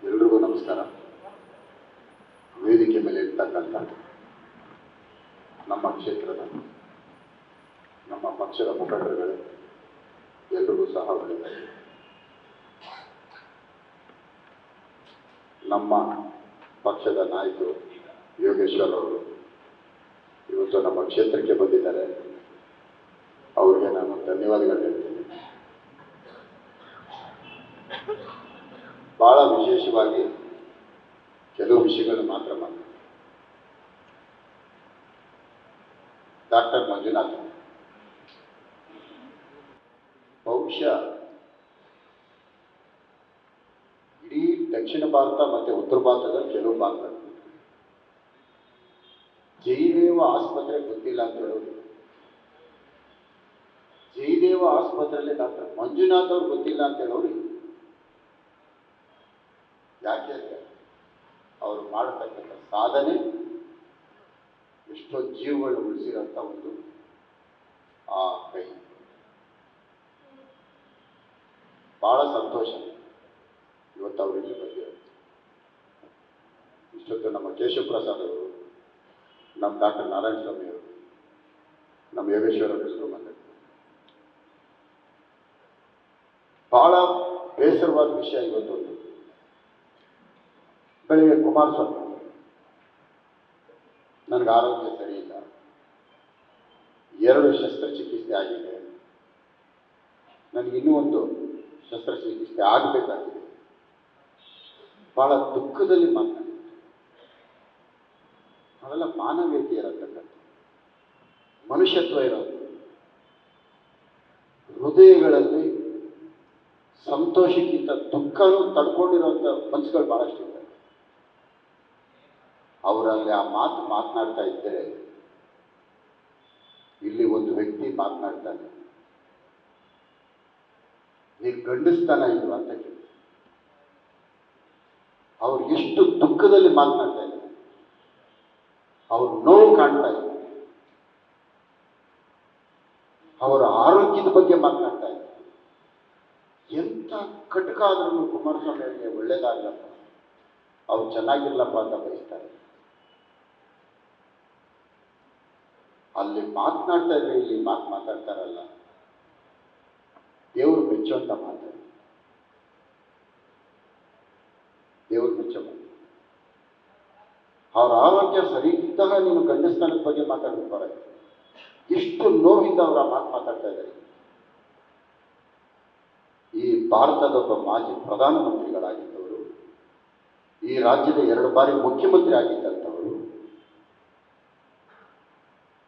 ಎಲ್ರಿಗೂ ನಮಸ್ಕಾರ. ವೇದಿಕೆ ಮೇಲೆ ಇರ್ತಕ್ಕಂಥ ನಮ್ಮ ಕ್ಷೇತ್ರದ ನಮ್ಮ ಪಕ್ಷದ ಮುಖಂಡರುಗಳೇ, ಎಲ್ರಿಗೂ ಸಹ ಒಳ್ಳೆಯದಾಗಿ. ನಮ್ಮ ಪಕ್ಷದ ನಾಯಕರು ಯೋಗೇಶ್ವರ್ ಅವರು ಇವತ್ತು ನಮ್ಮ ಕ್ಷೇತ್ರಕ್ಕೆ ಬಂದಿದ್ದಾರೆ. ಅವ್ರಿಗೆ ನಾನು ಧನ್ಯವಾದಗಳು ಹೇಳ್ತೀನಿ. ಬಹಳ ವಿಶೇಷವಾಗಿ ಕೆಲವು ವಿಷಯಗಳು ಮಾತ್ರ ಡಾಕ್ಟರ್ ಮಂಜುನಾಥ್ ಬಹುಶಃ ಇಡೀ ದಕ್ಷಿಣ ಭಾರತ ಮತ್ತು ಉತ್ತರ ಭಾರತದಲ್ಲಿ ಕೆಲವು ಭಾಗಗಳು ಜಯದೇವ ಆಸ್ಪತ್ರೆ ಗೊತ್ತಿಲ್ಲ ಅಂತ ಹೇಳೋದು, ಜಯದೇವ ಆಸ್ಪತ್ರೆಯಲ್ಲಿ ಡಾಕ್ಟರ್ ಮಂಜುನಾಥ್ ಅವ್ರು ಗೊತ್ತಿಲ್ಲ ಅಂತ ಹೇಳೋರು. ಯಾಕೆ ಅಂದರೆ ಅವರು ಮಾಡತಕ್ಕಂಥ ಸಾಧನೆ ಎಷ್ಟೋ ಜೀವಗಳು ಉಳಿಸಿರೋಂಥ ಒಂದು ಆ ಕೈ. ಬಹಳ ಸಂತೋಷ ಇವತ್ತು ಅವರಿಗೆ ಬಂದಿರೋದು. ಇಷ್ಟೊತ್ತು ನಮ್ಮ ಕೇಶವ ಪ್ರಸಾದ್ ಅವರು, ನಮ್ಮ ಡಾಕ್ಟರ್ ನಾರಾಯಣ ಸ್ವಾಮಿ ಅವರು, ನಮ್ಮ ಯೋಗೇಶ್ವರ ಅವರೆಲ್ಲರೂ ಮಾತಾಡ್ತಾರೆ. ಬಹಳ ಬೇಸರವಾದ ವಿಷಯ ಇವತ್ತು. ಬೆಳಿಗ್ಗೆ ಕುಮಾರಸ್ವಾಮಿ, ನನಗೆ ಆರೋಗ್ಯ ಸರಿ ಇಲ್ಲ, 2 ಶಸ್ತ್ರಚಿಕಿತ್ಸೆ ಆಗಿದೆ, ನನಗೆ ಇನ್ನೂ ಒಂದು ಶಸ್ತ್ರಚಿಕಿತ್ಸೆ ಆಗಬೇಕಾಗಿದೆ, ಬಹಳ ದುಃಖದಲ್ಲಿ ಮಾತನಾಡಿದೆ. ಅವೆಲ್ಲ ಮಾನವೀಯತೆ ಇರತಕ್ಕಂಥ, ಮನುಷ್ಯತ್ವ ಇರೋದು, ಹೃದಯಗಳಲ್ಲಿ ಸಂತೋಷಕ್ಕಿಂತ ದುಃಖನೂ ತಡ್ಕೊಂಡಿರುವಂಥ ಮನಸ್ಸುಗಳು ಬಹಳಷ್ಟು ಇದ್ದಾರೆ. ಅವರಲ್ಲಿ ಆ ಮಾತು ಮಾತನಾಡ್ತಾ ಇದ್ದರೆ, ಇಲ್ಲಿ ಒಂದು ವ್ಯಕ್ತಿ ಮಾತನಾಡ್ತಾನೆ, ನೀನು ಗಂಡಿಸ್ತಾನ ಇಲ್ವಾ ಅಂತ ಕೇಳಿ. ಅವ್ರು ಎಷ್ಟು ದುಃಖದಲ್ಲಿ ಮಾತನಾಡ್ತಾ ಇದ್ದಾರೆ, ಅವ್ರ ನೋವು ಕಾಣ್ತಾ ಇದೆ, ಅವರ ಆರೋಗ್ಯದ ಬಗ್ಗೆ ಮಾತನಾಡ್ತಾ ಇದ್ದಾರೆ. ಎಂಥ ಕಟಕ ಆದ್ರೂ ಕುಮಾರಸ್ವಾಮಿ ಅವರಿಗೆ ಒಳ್ಳೇದಾಗಲಪ್ಪ, ಅವ್ರು ಚೆನ್ನಾಗಿರ್ಲಪ್ಪ ಅಂತ ಬಯಸ್ತಾರೆ. ಅಲ್ಲಿ ಮಾತನಾಡ್ತಾ ಇದ್ರೆ ಇಲ್ಲಿ ಮಾತಾಡ್ತಾರಲ್ಲ, ದೇವರು ಮೆಚ್ಚುವಂತ ಮಾತು, ದೇವರು ಮೆಚ್ಚೋ ಮಾತು. ಅವ್ರ ಆರೋಗ್ಯ ಸರಿ ಇದ್ದಾಗ ನೀನು ಗಂಡಸ್ಥಾನದ ಬಗ್ಗೆ ಮಾತಾಡಬೇಕು. ಬರೋದು ಎಷ್ಟು ನೋವಿಂದ ಅವರ ಮಾತಾಡ್ತಾ ಇದ್ದಾರೆ. ಈ ಭಾರತದ ಒಬ್ಬ ಮಾಜಿ ಪ್ರಧಾನಮಂತ್ರಿಗಳಾಗಿದ್ದವರು, ಈ ರಾಜ್ಯದ 2 ಬಾರಿ ಮುಖ್ಯಮಂತ್ರಿ ಆಗಿದ್ದಂಥವರು,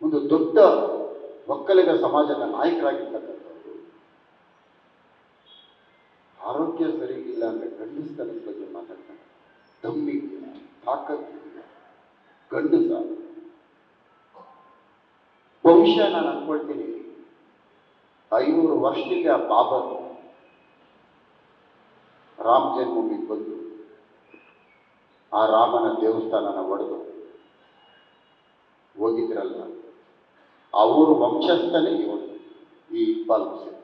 ಒಂದು ದೊಡ್ಡ ಒಕ್ಕಲಿಗ ಸಮಾಜದ ನಾಯಕರಾಗಿರ್ತಕ್ಕಂಥವ್ರು, ಆರೋಗ್ಯ ಸರಿಯಿಲ್ಲ ಅಂದ್ರೆ ಗಂಡಸ್ತನದ ಬಗ್ಗೆ ಮಾತಾಡ್ತಾರೆ. ದಮ್ಮಿಗಿಲ್ಲ, ತಾಕತ್ತಿಲ್ಲ, ಗಂಡಸ. ಬಹುಶಃ ನಾನು ಅನ್ಕೊಳ್ತೀನಿ, 500 ವರ್ಷದಿಂದ ಆ ಬಾಬರ್ ರಾಮ ಜನ್ಮಭೂಮಿಗೆ ಬಂದು ಆ ರಾಮನ ದೇವಸ್ಥಾನನ ಒಡೆದು ಹೋಗಿದ್ರಲ್ಲ, ಅವ್ರ ವಂಶಸ್ಥನೇ ಇವನು ಈ ಇಕ್ಬಾಲ್ ಹುಸೇನ್.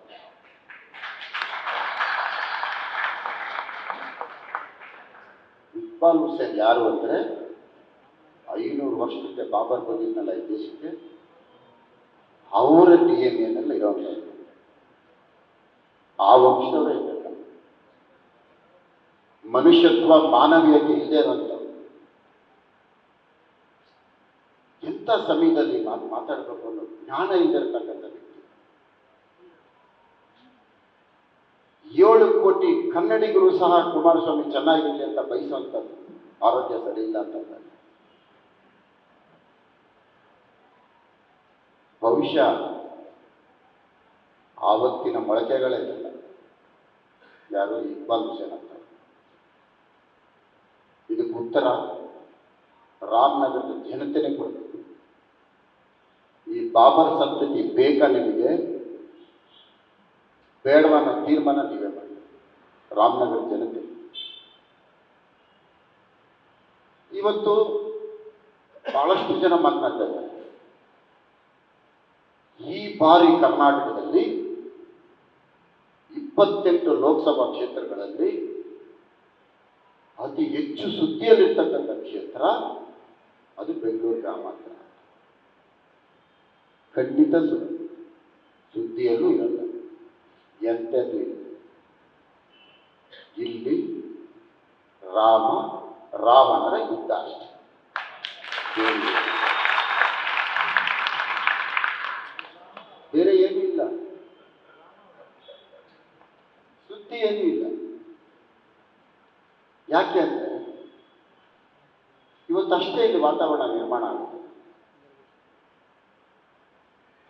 ಇಕ್ಬಾಲ್ ಹುಸೇನ್ ಯಾರು ಅಂದ್ರೆ, 500 ವರ್ಷದಿಂದ ಬಾಬರ್ ಬಂದಿದ್ನಲ್ಲ ಈ ದೇಶಕ್ಕೆ, ಅವರ DNA ಇರೋಂಥ ಆ ವಂಶದವರೇ ಇರಬೇಕು. ಮನುಷ್ಯತ್ವ, ಮಾನವೀಯತೆ ಇಲ್ಲದೆ ಇರೋಂಥ ಎಂಥ ಸಮಯದಲ್ಲಿ ಮಾತಾಡಬೇಕು ಅನ್ನೋ ಜ್ಞಾನ ಇದ್ದಿರತಕ್ಕಂಥ ವ್ಯಕ್ತಿ. 7 ಕೋಟಿ ಕನ್ನಡಿಗರು ಸಹ ಕುಮಾರಸ್ವಾಮಿ ಚೆನ್ನಾಗಿರಲಿ ಅಂತ ಬಯಸುವಂಥದ್ದು, ಆರೋಗ್ಯ ಸರಿ ಇಲ್ಲ ಅಂತಂದ್ರೆ. ಬಹುಶಃ ಆವತ್ತಿನ ಮೊಳಕೆಗಳೇ ಇಲ್ಲ. ಯಾರು? ಇಕ್ಬಾಲ್ ಹುಸೇನ್ ಅಂತ. ಇದಕ್ಕೆ ಉತ್ತರ ರಾಮನಗರದ ಜನತೆನೇ ಕೊಡಬೇಕು. ಈ ಬಾಬರ್ ಸಂತತಿ ಬೇಕಾ ನಿಮಗೆ, ಬೇಡವನ್ನ ತೀರ್ಮಾನ ನೀವೇ ಮಾಡಿ. ರಾಮನಗರ ಜನತೆ ಇವತ್ತು ಬಹಳಷ್ಟು ಜನ ಮಾತನಾಡ್ತಾ ಇದ್ದಾರೆ. ಈ ಬಾರಿ ಕರ್ನಾಟಕದಲ್ಲಿ 28 ಲೋಕಸಭಾ ಕ್ಷೇತ್ರಗಳಲ್ಲಿ ಅತಿ ಹೆಚ್ಚು ಸುದ್ದಿಯಲ್ಲಿರ್ತಕ್ಕಂಥ ಕ್ಷೇತ್ರ ಅದು ಬೆಂಗಳೂರು ಗ್ರಾಮಾಂತರ. ಖಂಡಿತ ಸುದ್ದಿಯಲ್ಲೂ ಇರಲ್ಲ, ಎಂಥದ್ದು ಇಲ್ಲ. ಇಲ್ಲಿ ರಾಮ ರಾವಣರ ಯುದ್ಧ ಅಷ್ಟೆ, ಬೇರೆ ಏನೂ ಇಲ್ಲ, ಸುದ್ದಿ ಏನೂ ಇಲ್ಲ. ಯಾಕೆ ಅಂದರೆ ಇವತ್ತಷ್ಟೇ ಇಲ್ಲಿ ವಾತಾವರಣ ನಿರ್ಮಾಣ ಆಗುತ್ತೆ.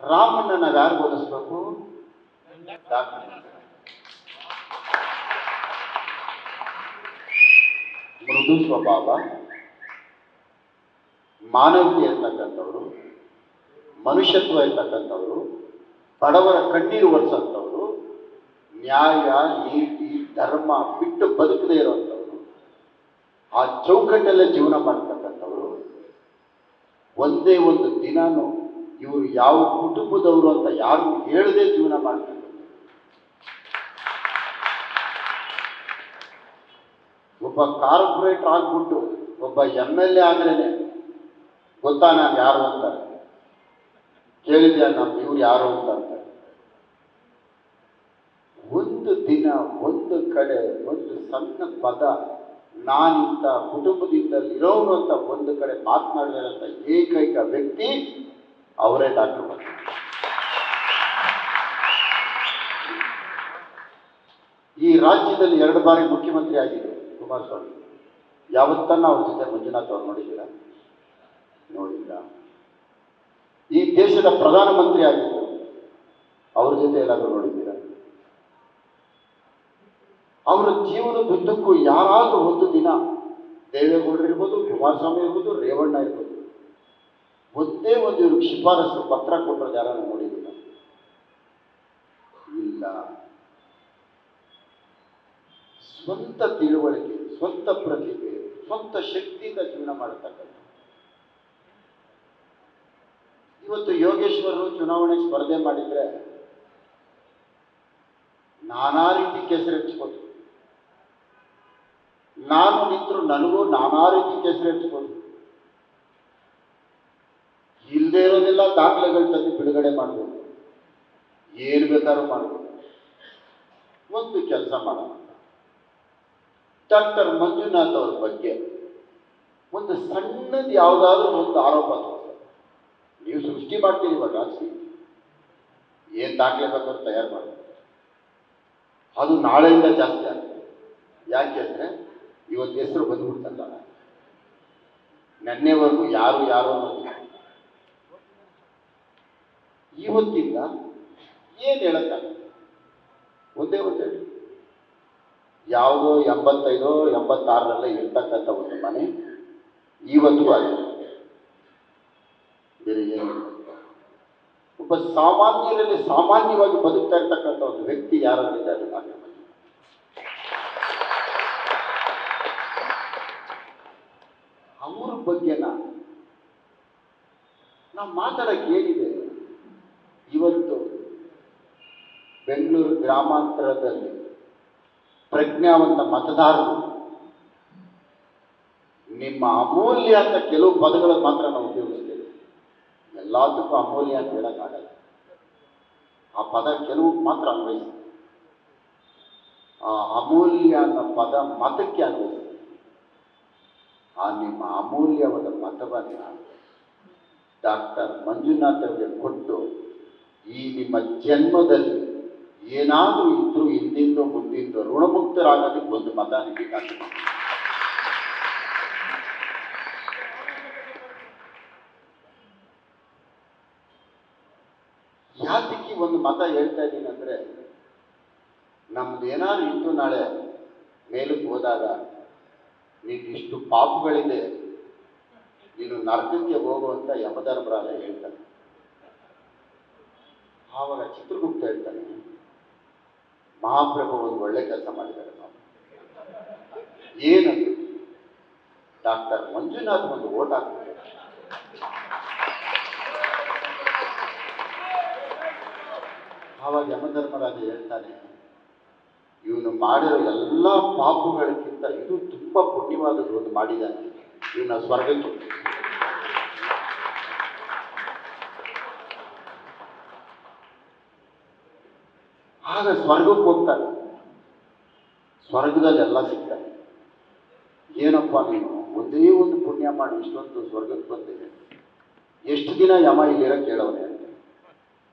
ರಾಮನ್ನ ನಾವು ಯಾರು ಹೋಲಿಸ್ಬೇಕು? ಮೃದು ಸ್ವಭಾವ, ಮಾನವೀಯ ಇರ್ತಕ್ಕಂಥವ್ರು, ಮನುಷ್ಯತ್ವ ಇರ್ತಕ್ಕಂಥವ್ರು, ಬಡವರ ಕಣ್ಣೀರು ಒರೆಸಂಥವ್ರು, ನ್ಯಾಯ ನೀತಿ ಧರ್ಮ ಬಿಟ್ಟು ಬದುಕದೇ ಇರುವಂಥವ್ರು, ಆ ಚೌಕಟ್ಟಲ್ಲೇ ಜೀವನ ಮಾಡ್ತಕ್ಕಂಥವ್ರು. ಒಂದೇ ಒಂದು ದಿನಾನು ಇವರು ಯಾವ ಕುಟುಂಬದವರು ಅಂತ ಯಾರು ಹೇಳದೆ ಜೀವನ ಮಾಡ್ತಾರೆ. ಒಬ್ಬ ಕಾರ್ಪೊರೇಟರ್ ಆಗ್ಬಿಟ್ಟು ಒಬ್ಬ MLA ಆದ್ರೇನೆ ಗೊತ್ತಾ ನಾನು ಯಾರು ಅಂತಾರೆ, ಕೇಳಿದ್ಯಾ ನಮ್ಮ ಇವ್ರು ಯಾರು ಅಂತ ಅಂತಾರೆ. ಒಂದು ದಿನ ಒಂದು ಕಡೆ ಒಂದು ಸಣ್ಣ ಪದ ನಾನಿಂತ ಕುಟುಂಬದಿಂದ ಇರೋನು ಅಂತ ಒಂದು ಕಡೆ ಮಾತನಾಡಿದಂಥ ಏಕೈಕ ವ್ಯಕ್ತಿ ಅವರೇ ಡಾಕ್ಟರ್ ಮಂಜುನಾಥ್. ಈ ರಾಜ್ಯದಲ್ಲಿ 2 ಬಾರಿ ಮುಖ್ಯಮಂತ್ರಿ ಆಗಿದ್ದರು ಕುಮಾರಸ್ವಾಮಿ. ಯಾವತ್ತನ್ನ ಅವ್ರ ಜೊತೆ ಮಂಜುನಾಥ್ ಅವ್ರು ನೋಡಿದ್ದೀರಾ? ನೋಡಿಲ್ಲ. ಈ ದೇಶದ ಪ್ರಧಾನಮಂತ್ರಿ ಆಗಿದ್ದರು, ಅವ್ರ ಜೊತೆ ಎಲ್ಲಾದ್ರೂ ನೋಡಿದ್ದೀರಾ? ಅವರ ಜೀವನದುದ್ದಕ್ಕೂ ಯಾರಾದ್ರೂ ಒಂದು ದಿನ ದೇವೇಗೌಡರು ಇರ್ಬೋದು, ಕುಮಾರಸ್ವಾಮಿ ಇರ್ಬೋದು, ರೇವಣ್ಣ ಇರ್ಬೋದು, ಒಂದೇ ಒಂದು ಇವ್ರಿಗೆ ಶಿಫಾರಸು ಪತ್ರ ಕೊಟ್ಟರು ಯಾರನ್ನು ನೋಡಿದಿಲ್ಲ? ಇಲ್ಲ. ಸ್ವಂತ ತಿಳುವಳಿಕೆ, ಸ್ವಂತ ಪ್ರತಿಭೆ, ಸ್ವಂತ ಶಕ್ತಿಯಿಂದ ಜೀವನ ಮಾಡತಕ್ಕಂಥ. ಇವತ್ತು ಯೋಗೇಶ್ವರರು ಚುನಾವಣೆ ಸ್ಪರ್ಧೆ ಮಾಡಿದ್ರೆ ನಾನಾ ರೀತಿ ಕೆಸರೆಚ್ಬೋದು, ನಾನು ನಿಂತರು ನನಗೂ ನಾನಾ ರೀತಿ ಕೆಸರೆಚ್ಬೋದು. ಇಲ್ಲದೆ ಇರೋದೆಲ್ಲ ದಾಖಲೆಗಳು ತಂದು ಬಿಡುಗಡೆ ಮಾಡ್ಬೋದು, ಏನು ಬೇಕಾದ್ರೂ ಮಾಡ್ಬೋದು. ಒಂದು ಕೆಲಸ ಮಾಡೋಣ, ಡಾಕ್ಟರ್ ಮಂಜುನಾಥ್ ಅವ್ರ ಬಗ್ಗೆ ಒಂದು ಸಣ್ಣದು ಯಾವುದಾದ್ರೂ ಒಂದು ಆರೋಪ ನೀವು ಸೃಷ್ಟಿ ಮಾಡ್ತೀರಿ. ಇವಾಗ ರಾಜಕೀಯ ಏನು ದಾಖಲೆ ಬೇಕಾದ್ರೂ ತಯಾರು ಮಾಡ್ಬೋದು, ಅದು ನಾಳೆಯಿಂದ ಜಾಸ್ತಿ ಆಗ್ತದೆ. ಯಾಕೆ ಅಂದರೆ ಇವತ್ತು ಹೆಸರು ಬಂದ್ಬಿಡ್ತಲ್ಲ, ನೆನ್ನೆವರೆಗೂ ಯಾರು ಯಾರು ಅನ್ನೋದು. ಇವತ್ತಿಂದ ಏನು ಹೇಳಕ್ಕಾಗಲ್ಲ, ಒಂದೇ ಒಂದು ಹೇಳಿ, ಯಾವುದೋ 85 86 ಇರ್ತಕ್ಕಂಥ ಒಂದು ಮನೆ ಇವತ್ತು ಆಗಿದೆ, ಬೇರೆ ಏನು. ಒಬ್ಬ ಸಾಮಾನ್ಯರಲ್ಲಿ ಸಾಮಾನ್ಯವಾಗಿ ಬದುಕ್ತಾ ಇರ್ತಕ್ಕಂಥ ಒಂದು ವ್ಯಕ್ತಿ ಯಾರಾಗಿದೆ, ಅದು ಡಾಕ್ಟರ್ ಮಂಜುನಾಥ್. ಅವ್ರ ಬಗ್ಗೆ ನಾವು ಮಾತಾಡಕ್ಕೆ ಏನಿದೆ? ಇವತ್ತು ಬೆಂಗಳೂರು ಗ್ರಾಮಾಂತರದಲ್ಲಿ ಪ್ರಜ್ಞಾವಂತ ಮತದಾರರು ನಿಮ್ಮ ಅಮೂಲ್ಯ ಅಂತ ಕೆಲವು ಪದಗಳನ್ನು ಮಾತ್ರ ನಾವು ಉಪಯೋಗಿಸ್ತೇವೆ, ಎಲ್ಲದಕ್ಕೂ ಅಮೂಲ್ಯ ಅಂತ ಹೇಳಕ್ಕಾಗಲ್ಲ. ಆ ಪದ ಕೆಲವು ಮಾತ್ರ ಅನ್ವಯಿಸ್ತದೆ. ಆ ಅಮೂಲ್ಯ ಅನ್ನೋ ಪದ ಮತಕ್ಕೆ ಅನ್ವಯಿಸ್ತದೆ. ಆ ನಿಮ್ಮ ಅಮೂಲ್ಯವಾದ ಮತವನ್ನು ಡಾಕ್ಟರ್ ಮಂಜುನಾಥ್ ಅವರಿಗೆ ಕೊಟ್ಟು ಈ ನಿಮ್ಮ ಜನ್ಮದಲ್ಲಿ ಏನಾದರೂ ಇದ್ರೂ ಹಿಂದಿಂದೋ ಮುಂದಿಂದೋ ಋಣಮುಕ್ತರಾಗೋದಕ್ಕೆ ಒಂದು ಮತ ನೀಡಿದ್ದಾರೆ. ಯಾತಕ್ಕೆ ಒಂದು ಮತ ಹೇಳ್ತಾ ಇದ್ದೀನಿ ಅಂದರೆ, ನಮ್ದು ಏನಾದ್ರು ಇತ್ತು ನಾಳೆ ಮೇಲಕ್ಕೆ ಹೋದಾಗ ನೀನು ಇಷ್ಟು ಪಾಪಗಳಿದೆ, ನೀನು ನರಕಕ್ಕೆ ಹೋಗುವಂತ ಯಮಧರ್ಮರಾಜ ಹೇಳ್ತಾನೆ. ಆವಾಗ ಚಿತ್ರಗುಪ್ತ ಹೇಳ್ತಾನೆ, ಮಹಾಪ್ರಭು ಒಂದು ಒಳ್ಳೆ ಕೆಲಸ ಮಾಡಿದ್ದಾರೆ. ನಾವು ಏನಂತ ಡಾಕ್ಟರ್ ಮಂಜುನಾಥ್ ಒಂದು ಓಟ್ ಹಾಕ್ತಾರೆ. ಆವಾಗ ಯಮಧರ್ಮರಾಜ ಹೇಳ್ತಾನೆ, ಇವನು ಮಾಡಿರೋ ಎಲ್ಲ ಪಾಪಗಳಿಗಿಂತ ಇದು ತುಂಬಾ ಪುಣ್ಯವಾದದ್ದು ಒಂದು ಮಾಡಿದ್ದಾನೆ, ಇವನ ಸ್ವರ್ಗಕ್ಕೆ. ಆಗ ಸ್ವರ್ಗಕ್ಕೆ ಹೋಗ್ತಾನೆ. ಸ್ವರ್ಗದಲ್ಲಿ ಎಲ್ಲ ಸಿಗ್ತಾನೆ. ಏನಪ್ಪ ನೀನು ಒಂದೇ ಒಂದು ಪುಣ್ಯ ಮಾಡಿ ಇಷ್ಟೊಂದು ಸ್ವರ್ಗಕ್ಕೆ ಬಂದಿದೆ, ಎಷ್ಟು ದಿನ ಯಮ ಇಲ್ಲಿರ ಕೇಳವ್ರೆ ಅಂತ.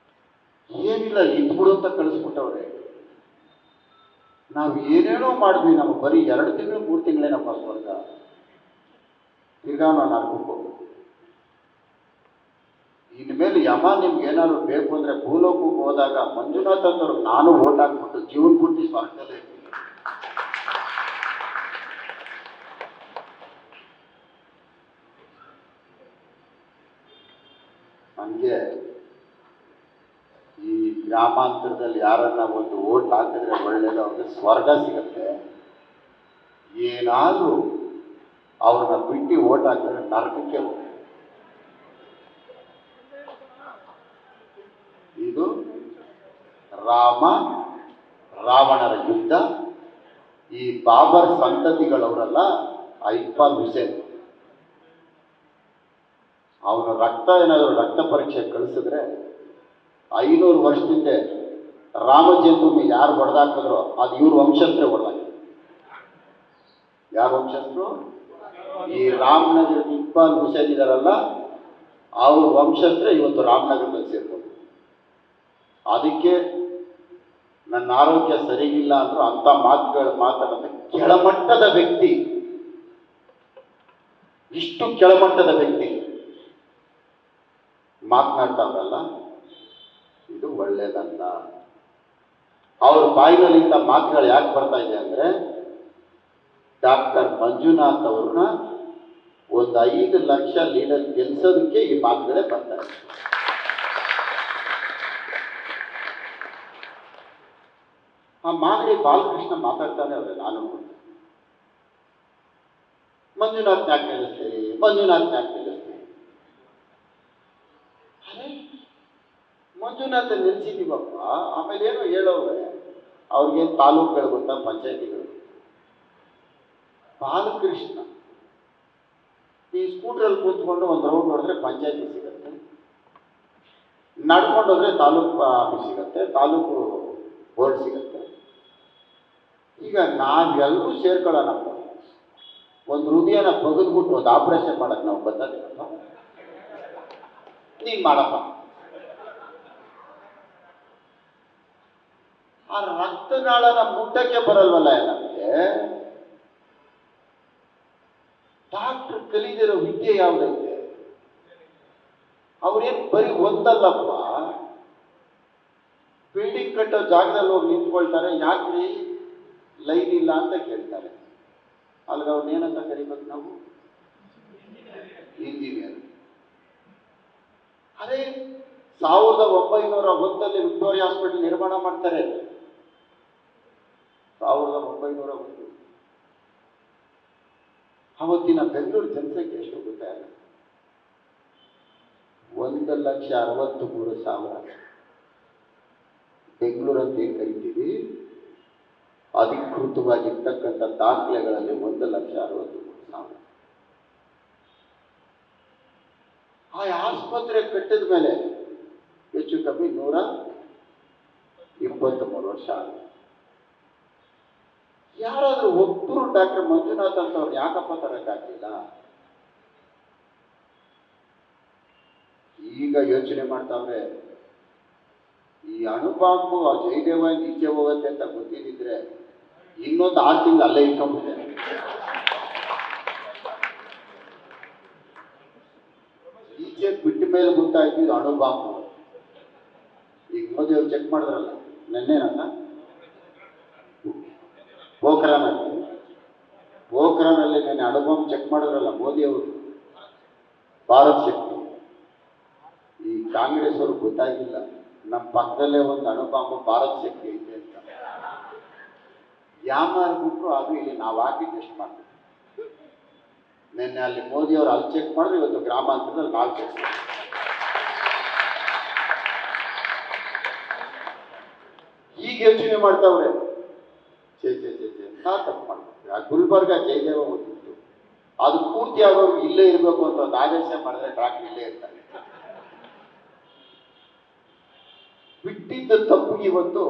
ಏನಿಲ್ಲ ಇದ್ಬಿಡು ಅಂತ ಕಳಿಸ್ಬಿಟ್ಟವ್ರೆ. ನಾವು ಏನೇನೋ ಮಾಡಿದ್ವಿ, ನಮ್ಮ ಬರೀ 2 ತಿಂಗಳು 3 ತಿಂಗಳೇ ನಮ್ಮ ಸ್ವರ್ಗ. ತಿರ್ಗಾ ನಾನು ನರಕಕ್ಕೆ ಹೋಗ್ಬೇಕು. ಇನ್ಮೇಲೆ ಯಮ ನಿಮ್ಗೆ ಏನಾದ್ರು ಬೇಕು ಅಂದ್ರೆ ಭೂಲೋಕಕ್ಕೆ ಹೋದಾಗ ಮಂಜುನಾಥ್ ಅಂತವ್ರು ನಾನು ಓಟ್ ಹಾಕ್ಬಿಟ್ಟು ಜೀವನ ಪೂರ್ತಿ ಸ್ವರ್ಗದಲ್ಲೇ ಇರ್ತೀನಿ. ನನಗೆ ಈ ಗ್ರಾಮಾಂತರದಲ್ಲಿ ಯಾರನ್ನ ಒಂದು ಓಟ್ ಹಾಕಿದ್ರೆ ಒಳ್ಳೇದು, ಅವ್ರಿಗೆ ಸ್ವರ್ಗ ಸಿಗತ್ತೆ. ಏನಾದರೂ ಅವ್ರನ್ನ ಬಿಟ್ಟು ಓಟ್ ಹಾಕಿದ್ರೆ ನರಕಕ್ಕೆ ಹೋಗುತ್ತೆ. ಇದು ರಾಮ ರಾವಣರ ಯುದ್ಧ. ಈ ಬಾಬರ್ ಸಂತತಿಗಳವರಲ್ಲ, ಇಕ್ಬಾಲ್ ಹುಸೇನ್, ಅವನ ರಕ್ತ ಏನಾದರೂ ರಕ್ತ ಪರೀಕ್ಷೆ ಕಳಿಸಿದ್ರೆ 500 ವರ್ಷದಿಂದ ರಾಮ ಜನ್ಮಭೂಮಿ ಯಾರು ಹೊಡೆದಾಕಿದ್ರು ಅದು ಇವ್ರ ವಂಶಸ್ಥರೇ ಹೊಡೆದಾಕಿದ್ರು. ಯಾರ ವಂಶಸ್ಥರು? ಈ ರಾಮನಗರದ ಇಕ್ಬಾಲ್ ಹುಸೇನ್ ಇದಾರಲ್ಲ, ಅವ್ರ ವಂಶಸ್ಥರೇ ಇವತ್ತು ರಾಮನಗರದಲ್ಲಿ ಸೇರ್ಬೋದು. ಅದಕ್ಕೆ ನನ್ನ ಆರೋಗ್ಯ ಸರಿಗಿಲ್ಲ ಅಂದ್ರೂ ಅಂಥ ಮಾತುಗಳು ಮಾತಾಡೋದು. ಕೆಳಮಟ್ಟದ ವ್ಯಕ್ತಿ, ಇಷ್ಟು ಕೆಳಮಟ್ಟದ ವ್ಯಕ್ತಿ ಮಾತನಾಡ್ತಾರಲ್ಲ, ಇದು ಒಳ್ಳೇದಲ್ಲ. ಅವ್ರ ಬಾಯಿನಲ್ಲಿ ಇಂಥ ಮಾತುಗಳು ಯಾಕೆ ಬರ್ತಾ ಇದೆ ಅಂದ್ರೆ, ಡಾಕ್ಟರ್ ಮಂಜುನಾಥ್ ಅವ್ರನ್ನ ಒಂದು 5 ಲಕ್ಷ ಲೀಡರ್ ಗೆಲ್ಸೋದಕ್ಕೆ ಈ ಮಾತುಗಳೇ ಬರ್ತಾ ಇದೆ. ಆ ಮಾಗಡಿ ಬಾಲಕೃಷ್ಣ ಮಾತಾಡ್ತಾನೆ ಅವ್ರೆ, ನಾನು ಮಂಜುನಾಥ್ ಯಾಕೆ ಗೆಲ್ಲಿಸ್ತೀರಿ, ಮಂಜುನಾಥ್ ಯಾಕೆ ಗೆಲ್ಲಿಸ್ತೀರಿ? ಮಂಜುನಾಥ ನಿಲ್ಸಿದೀವಪ್ಪ. ಆಮೇಲೆ ಏನೋ ಹೇಳೋವ್ರೆ, ಅವ್ರಿಗೆ ತಾಲೂಕುಗಳು ಗೊತ್ತಾ, ಪಂಚಾಯತಿಗಳು. ಬಾಲಕೃಷ್ಣ ಈ ಸ್ಕೂಟ್ರಲ್ಲಿ ಕೂತ್ಕೊಂಡು ಒಂದು ರೌಂಡ್ ಹೊಡೆದ್ರೆ ಪಂಚಾಯತಿ ಸಿಗತ್ತೆ, ನಡ್ಕೊಂಡು ಹೋದ್ರೆ ತಾಲೂಕು ಆಫೀಸ್ ಸಿಗತ್ತೆ, ತಾಲೂಕು ಬೋರ್ಡ್ ಸಿಗತ್ತೆ. ಈಗ ನಾವೆಲ್ಲರೂ ಸೇರ್ಕೊಳ್ಳೋಣಪ್ಪ, ಒಂದು ಹೃದಯನ ಬಗೆದ್ಬಿಟ್ಟು ಒಂದು ಆಪರೇಷನ್ ಮಾಡಕ್ಕೆ ನಾವು ಬರ್ತದೇನಪ್ಪ, ನೀನು ಮಾಡಪ್ಪ. ಆ ರಕ್ತನಾಳನ ಮುಟ್ಟಕ್ಕೆ ಬರಲ್ವಲ್ಲ ನಮಗೆ. ಡಾಕ್ಟರ್ ಕಲಿದಿರೋ ವಿದ್ಯೆ ಯಾವುದೈತೆ? ಅವ್ರೇನು ಬರೀ ಒಂದಲ್ಲಪ್ಪ, ಬಿಲ್ಡಿಂಗ್ ಕಟ್ಟೋ ಜಾಗದಲ್ಲಿ ಹೋಗಿ ನಿಂತ್ಕೊಳ್ತಾರೆ. ಯಾಕ್ರಿ ಲೈನ್ ಇಲ್ಲ ಅಂತ ಕೇಳ್ತಾರೆ. ಅಲ್ಲಿಗೆ ಅವ್ರನ್ನೇನಂತ ಕರಿಬೇಕು ನಾವು? ಇಂಜಿನಿಯರ್. ಅದೇ 1901 ವಿಕ್ಟೋರಿಯಾ ಹಾಸ್ಪಿಟಲ್ ನಿರ್ಮಾಣ ಮಾಡ್ತಾರೆ. 1901. ಅವತ್ತಿನ ಬೆಂಗಳೂರು ಜನಸಂಖ್ಯೆ ಎಷ್ಟು ಗೊತ್ತಾ? 1,63,000. ಬೆಂಗಳೂರು ಅಂತ ಏನ್ ಕರಿತೀವಿ, ಅಧಿಕೃತವಾಗಿರ್ತಕ್ಕಂಥ ದಾಖಲೆಗಳಲ್ಲಿ 1,63,000. ಆ ಆಸ್ಪತ್ರೆ ಕಟ್ಟಿದ ಮೇಲೆ ಹೆಚ್ಚು ಕಮ್ಮಿ 123 ವರ್ಷ ಆಗಿದೆ. ಯಾರಾದ್ರೂ ಒಬ್ಬರು ಡಾಕ್ಟರ್ ಮಂಜುನಾಥ್ ಅಂತ ಅವ್ರು ಯಾಕಪ್ಪ ತರಕ್ಕಾಗಲಿಲ್ಲ? ಈಗ ಯೋಚನೆ ಮಾಡ್ತಾವ್ರೆ, ಈ ಅಣುಬಾಂಬು ಆ ಜಯದೇವ ಈಚೆ ಹೋಗುತ್ತೆ ಅಂತ ಗೊತ್ತಿದ್ದಿದ್ರೆ ಇನ್ನೊಂದು 6 ತಿಂಗಳು ಅಲ್ಲೇ ಇಟ್ಕೊಂಡ್ಬಿಟ್ಟೆ. ಈಚೆ ಬಿಟ್ಟ ಮೇಲೆ ಗೊತ್ತಾಯ್ತು ಇದು ಅಣುಬಾಂಬು. ಈಗ ಮೋದಿ ಅವ್ರು ಚೆಕ್ ಮಾಡಿದ್ರಲ್ಲ ನೆನ್ನೆನಲ್ಲ, ಪೋಖ್ರಾನಲ್ಲಿ ನೆನ್ನೆ ಅಣುಬಾಂಬ್ ಚೆಕ್ ಮಾಡಿದ್ರಲ್ಲ ಮೋದಿ ಅವರು, ಭಾರತ್ ಶಕ್ತಿ. ಈ ಕಾಂಗ್ರೆಸ್ ಅವ್ರಿಗೆ ಗೊತ್ತಾಗಿಲ್ಲ ನಮ್ಮ ಪಕ್ಕದಲ್ಲೇ ಒಂದು ಅಣುಬಾಂಬು ಭಾರತ್ ಶಕ್ತಿ ಐತೆ ಅಂತ. ಯಾಮಾರ್ಬಿಟ್ರು ಅದು ಇಲ್ಲಿ ನಾವು ಹಾಕಿ ಟೆಸ್ಟ್ ಮಾಡ್ತೀವಿ. ನಿನ್ನೆ ಅಲ್ಲಿ ಮೋದಿ ಅವರು ಅಲ್ಲಿ ಚೆಕ್ ಮಾಡಿದ್ರೆ ಇವತ್ತು ಗ್ರಾಮಾಂತರದಲ್ಲಿ ನಾವು ಚೆಕ್ ಮಾಡ್ತೀವಿ. ಈಗ ಯೋಚನೆ ಮಾಡ್ತಾವ್ರೆ, ತಪ್ಪು ಮಾಡ್ತಾರೆ. ಆ ಗುಲ್ಬರ್ಗ ಜಯದೇವ ಓದಿತ್ತು, ಅದು ಪೂರ್ತಿ ಆಗೋರು ಇಲ್ಲೇ ಇರಬೇಕು ಅಂತ ಒಂದು ಆದೇಶ ಮಾಡಿದ್ರೆ ಡಾಕ್ಟರ್ ಇಲ್ಲೇ ಇರ್ತಾರೆ. ಬಿಟ್ಟಿದ್ದ ತಪ್ಪಿಗೆ ಇವತ್ತು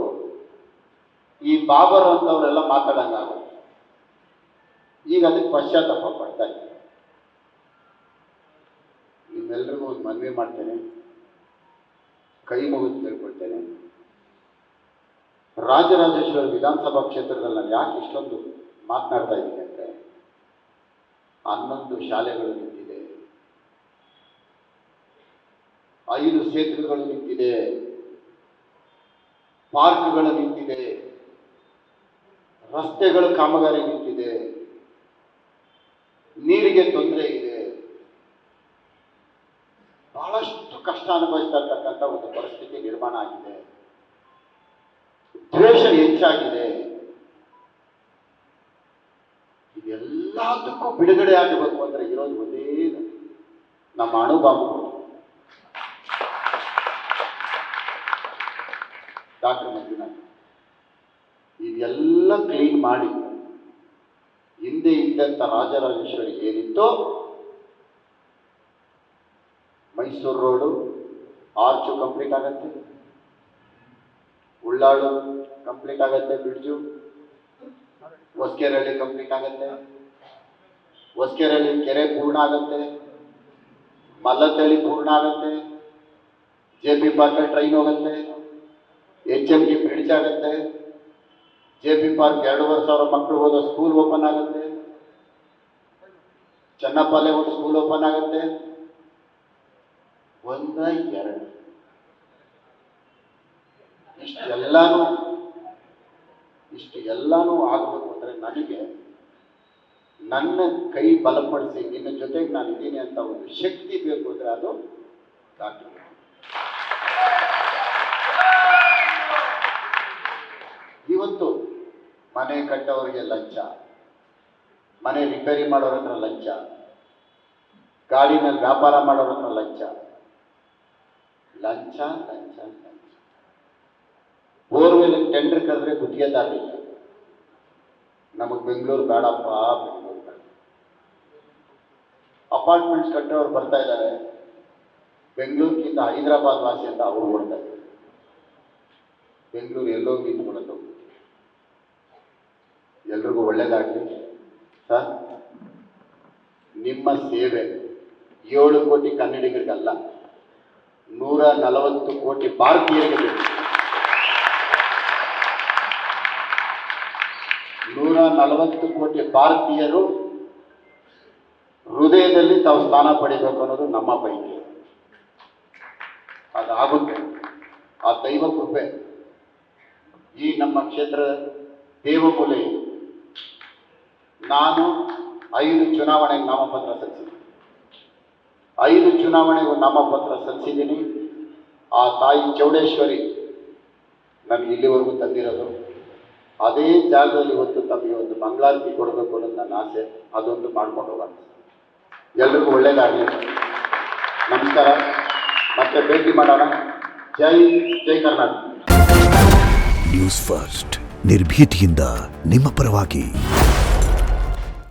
ಈ ಬಾಬರ್ ಅಂತವರೆಲ್ಲ ಮಾತಾಡಂಗಾಗುತ್ತೆ. ಈಗ ಅದಕ್ಕೆ ಪಶ್ಚಾತ್ತಾಪ ಪಡ್ತಾ ಇದ್ದಾರೆ. ನಿಮ್ಮೆಲ್ಲರಿಗೂ ಒಂದು ಮನವಿ ಮಾಡ್ತೇನೆ, ಕೈ ಮುಗಿದು ಕೇಳ್ಕೊಳ್ತೇನೆ. ರಾಜರಾಜೇಶ್ವರಿ ವಿಧಾನಸಭಾ ಕ್ಷೇತ್ರದಲ್ಲಿ ನಾನು ಯಾಕೆ ಇಷ್ಟೊಂದು ಮಾತನಾಡ್ತಾ ಇದ್ದೀನಿ ಅಂದರೆ, 11 ಶಾಲೆಗಳು ನಿಂತಿದೆ, 5 ಸೇತುವೆಗಳು ನಿಂತಿದೆ, ಪಾರ್ಕ್ಗಳು ನಿಂತಿದೆ, ರಸ್ತೆಗಳ ಕಾಮಗಾರಿ ನಿಂತಿದೆ, ನೀರಿಗೆ ತೊಂದರೆ ಇದೆ, ಬಹಳಷ್ಟು ಕಷ್ಟ ಅನುಭವಿಸ್ತಾ ಇರ್ತಕ್ಕಂಥ ಒಂದು ಪರಿಸ್ಥಿತಿ ನಿರ್ಮಾಣ ಆಗಿದೆ, ದ್ವೇಷ ಹೆಚ್ಚಾಗಿದೆ. ಇದೆಲ್ಲದಕ್ಕೂ ಬಿಡುಗಡೆ ಆಗಬೇಕು ಅಂದ್ರೆ ಇರೋದು ಒಂದೇ ನಮ್ಮ ಅಣುಬಾಂಬುಗಳು. ಡಾಕ್ಟರ್ ಮಂಜುನಾಥ್ ಇದೆಲ್ಲ ಕ್ಲೀನ್ ಮಾಡಿ ಹಿಂದೆ ಇದ್ದಂಥ ರಾಜರಾಜೇಶ್ವರಿ ಏನಿತ್ತೋ, ಮೈಸೂರು ರೋಡು ಆರ್ಚು ಕಂಪ್ಲೀಟ್ ಆಗತ್ತೆ, ಉಳ್ಳಾಳು ಕಂಪ್ಲೀಟ್ ಆಗತ್ತೆ, ಬ್ರಿಡ್ಜು ಹೊಸಕೆರೆಹಳ್ಳಿ ಕಂಪ್ಲೀಟ್ ಆಗತ್ತೆ, ಹೊಸಕೆರೆಹಳ್ಳಿ ಕೆರೆ ಪೂರ್ಣ ಆಗತ್ತೆ, ಮಲ್ಲತ್ತಳ್ಳಿ ಪೂರ್ಣ ಆಗತ್ತೆ, JP ಪಾರ್ಕ್ ಟ್ರೈನ್ ಹೋಗುತ್ತೆ, HMG ಬ್ರಿಡ್ಜ್ ಆಗುತ್ತೆ, JP ಪಾರ್ಕ್ 2,500 ಮಕ್ಕಳು ಓದೋ ಸ್ಕೂಲ್ ಓಪನ್ ಆಗುತ್ತೆ, ಚನ್ನಪಲ್ಲೆ ಒಂದು ಸ್ಕೂಲ್ ಓಪನ್ ಆಗುತ್ತೆ. 1, 2 ಇಷ್ಟು ಎಲ್ಲಾನು ಆಗಬೇಕು ಅಂದರೆ ನನಗೆ ನನ್ನ ಕೈ ಬಲಪಡಿಸಿ ನಿನ್ನ ಜೊತೆಗೆ ನಾನು ಇದ್ದೀನಿ ಅಂತ ಒಂದು ಶಕ್ತಿ ಬೇಕು ಅಂದರೆ ಅದು ಡಾಕ್ಟರ್. ಇವತ್ತು ಮನೆ ಕಟ್ಟೋರಿಗೆ ಲಂಚ, ಮನೆ ರಿಪೇರಿ ಮಾಡೋರ ಹತ್ರ ಲಂಚ, ಗಾಡಿನಲ್ಲಿ ವ್ಯಾಪಾರ ಮಾಡೋರ ಹತ್ರ ಲಂಚ, ಲಂಚ ಲಂಚ ಲಂಚ. ಬೋರ್ವೆಲ್ ಟೆಂಡರ್ ಕರೆದ್ರೆ ಗುತ್ತಿಗೆದಾರರಿಲ್ಲ. ನಮಗೆ ಬೆಂಗಳೂರು ಬೇಡಪ್ಪ, ಬೆಂಗಳೂರು ಬೇಡ. ಅಪಾರ್ಟ್ಮೆಂಟ್ಸ್ ಕಟ್ಟೋರು ಬರ್ತಾ ಇದ್ದಾರೆ, ಬೆಂಗಳೂರಿಗಿಂತ ಹೈದರಾಬಾದ್ ವಾಸಿ ಅಂತ ಅವರು ಓಡ್ತಾ ಇದ್ದಾರೆ. ಬೆಂಗಳೂರು ಎಲ್ಲೋ ನಿಂತ್ಕೊಳ್ಳೋದು. ಎಲ್ರಿಗೂ ಒಳ್ಳೇದಾಗಲಿ ಸರ್. ನಿಮ್ಮ ಸೇವೆ 7 ಕೋಟಿ ಕನ್ನಡಿಗರಿಗಲ್ಲ, 140 ಕೋಟಿ ಭಾರತೀಯರಿಗೆ ಬೇಕು. 140 ಕೋಟಿ ಭಾರತೀಯರು ಹೃದಯದಲ್ಲಿ ತಾವು ಸ್ಥಾನ ಪಡಿಬೇಕು ಅನ್ನೋದು ನಮ್ಮ ಬಯಕೆ. ಅದಾಗುತ್ತೆ. ಆ ದೈವ ಕೃಪೆ ಈ ನಮ್ಮ ಕ್ಷೇತ್ರ ದೇವಮೂಲೆ. ನಾನು 5 ಚುನಾವಣೆಗೆ ನಾಮಪತ್ರ ಸಲ್ಲಿಸಿದ್ದೀನಿ. 5 ಚುನಾವಣೆಗೂ ನಾಮಪತ್ರ ಸಲ್ಲಿಸಿದ್ದೀನಿ. ಆ ತಾಯಿ ಚೌಡೇಶ್ವರಿ ನನಗೆ ಇಲ್ಲಿವರೆಗೂ ತಂದಿರೋದು. ಅದೇ ಜಾಗದಲ್ಲಿ ಇವತ್ತು ತಮಗೆ ಒಂದು ಮಂಗಳಾರತಿ ಕೊಡಬೇಕು ಅನ್ನೋದು ನನ್ನ ಆಸೆ. ಅದೊಂದು ಮಾಡ್ಕೊಂಡು ಹೋಗೋಣ. ಎಲ್ರಿಗೂ ಒಳ್ಳೇದಾಗಲಿ. ನಮಸ್ಕಾರ. ಮತ್ತೆ ಭೇಟಿ ಮಾಡೋಣ. ಜೈ ಜೈ ಕರ್ನಾಟಕ. ನ್ಯೂಸ್ ಫಸ್ಟ್, ನಿರ್ಭೀತಿಯಿಂದ ನಿಮ್ಮ ಪರವಾಗಿ.